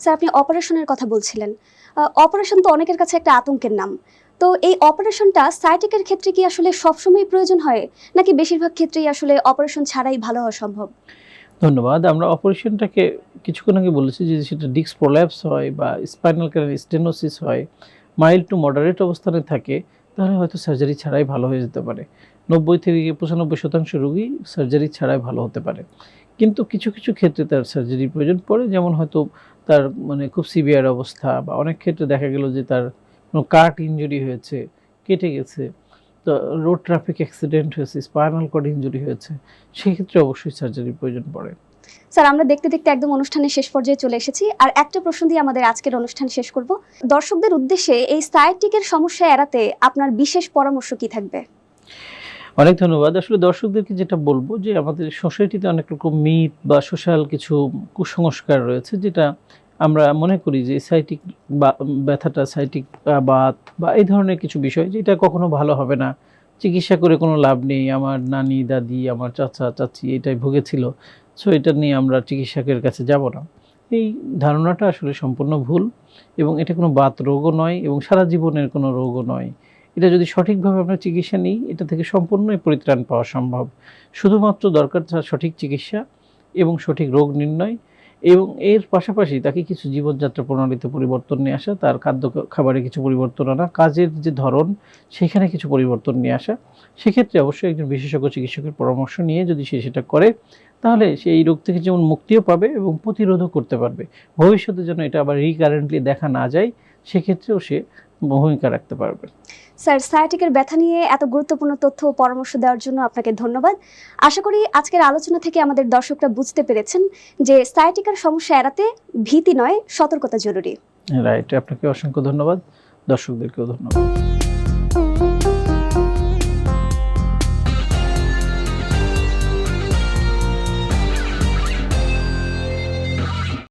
Sir, আপনি অপারেশনের কথা বলছিলেন। অপারেশন তো অনেকের কাছে একটা আতঙ্কের নাম। তো এই অপারেশনটা সায়াটিকের ক্ষেত্রে কি আসলে সবসময় প্রয়োজন হয়, নাকি বেশিরভাগ ক্ষেত্রেই আসলে অপারেশন ছাড়াই ভালো হওয়া সম্ভব? ধন্যবাদ। আমরা অপারেশনটাকে কিছুক্ষণ আগে বলেছি যে সেটা ডিস্ক প্রোল্যাপস হয় বা স্পাইনাল ক্যানাল স্টেনোসিস হয়, মাইল্ড টু মডারেট অবস্থানে থাকে, তাহলে হয়তো সার্জারি ছাড়াই ভালো হয়ে যেতে পারে। ৯০ থেকে ৯৫% রোগী সার্জারি ছাড়াই ভালো হতে পারে। কিন্তু কিছু, কিছু ক্ষেত্রে তার সার্জারির প্রয়োজন পড়ে, যেমন হয়তো তার খুব সিভিয়ার অবস্থা, বা অনেক ক্ষেত্রে দেখা গেল যে তার কোনো কাট ইনজুরি হয়েছে, কেটে গেছে, তো রোড ট্রাফিক অ্যাক্সিডেন্ট হয়েছে, স্পাইনাল কর্ড ইনজুরি হয়েছে, সেক্ষেত্রে অবশ্যই সার্জারির প্রয়োজন পড়ে। স্যার, আমরা দেখতে দেখতে একদম অনুষ্ঠানের শেষ পর্যায়ে চলে এসেছি। আর একটা প্রশ্ন দিয়ে আমাদের আজকের অনুষ্ঠান শেষ করব। দর্শকদের উদ্দেশ্যে এই সায়াটিকের সমস্যা এড়াতে আপনার বিশেষ পরামর্শ কি থাকবে? অনেক ধন্যবাদ। আসলে দর্শকদেরকে যেটা বলবো যে আমাদের সোসাইটিতে অনেক রকম মিথ বা সোশ্যাল কিছু কুসংস্কার রয়েছে, যেটা আমরা মনে করি যে সাইটিক বা ব্যথাটা সাইটিক বাত বা এই ধরনের কিছু বিষয়, যেটা কখনো ভালো হবে না, চিকিৎসা করে কোনো লাভ নেই, আমার নানি দাদি আমার চাচা চাচি এটাই ভুগেছিল, সো এটা নিয়ে আমরা চিকিৎসকের কাছে যাব না। এই ধারণাটা আসলে সম্পূর্ণ ভুল, এবং এটা কোনো বাত রোগও নয় এবং সারা জীবনের কোনো রোগও নয়। এটা যদি সঠিকভাবে আমরা চিকিৎসা নিই, এটা থেকে সম্পূর্ণই পরিত্রাণ পাওয়া সম্ভব। শুধুমাত্র দরকার তার সঠিক চিকিৎসা এবং সঠিক রোগ নির্ণয়, এবং এর পাশাপাশি তাকে কিছু জীবনযাত্রা প্রণালীতে পরিবর্তন নিয়ে আসা, তার খাদ্য খাবারে কিছু পরিবর্তন আনা, কাজের যে ধরন সেখানে কিছু পরিবর্তন নিয়ে আসা। সেক্ষেত্রে অবশ্যই একজন বিশেষজ্ঞ চিকিৎসকের পরামর্শ নিয়ে যদি সে সেটা করে, তাহলে সে এই রোগ থেকে যেমন মুক্তিও পাবে এবং প্রতিরোধও করতে পারবে। ভবিষ্যতে যেন এটা আবার রিকারেন্টলি দেখা না যায়, সেক্ষেত্রেও সে ভূমিকা রাখতে পারবে। স্যার, সায়াটিকের ব্যথা নিয়ে এত গুরুত্বপূর্ণ তথ্য ও পরামর্শ দেওয়ার জন্য আপনাকে ধন্যবাদ। আশা করি আজকের আলোচনা থেকে আমাদের দর্শকরা বুঝতে পেরেছেন যে সায়াটিকার সমস্যা এড়াতে ভীতি নয়, সতর্কতা জরুরি। রাইট, আপনাকে অসংখ্য ধন্যবাদ, দর্শকদেরকেও ধন্যবাদ।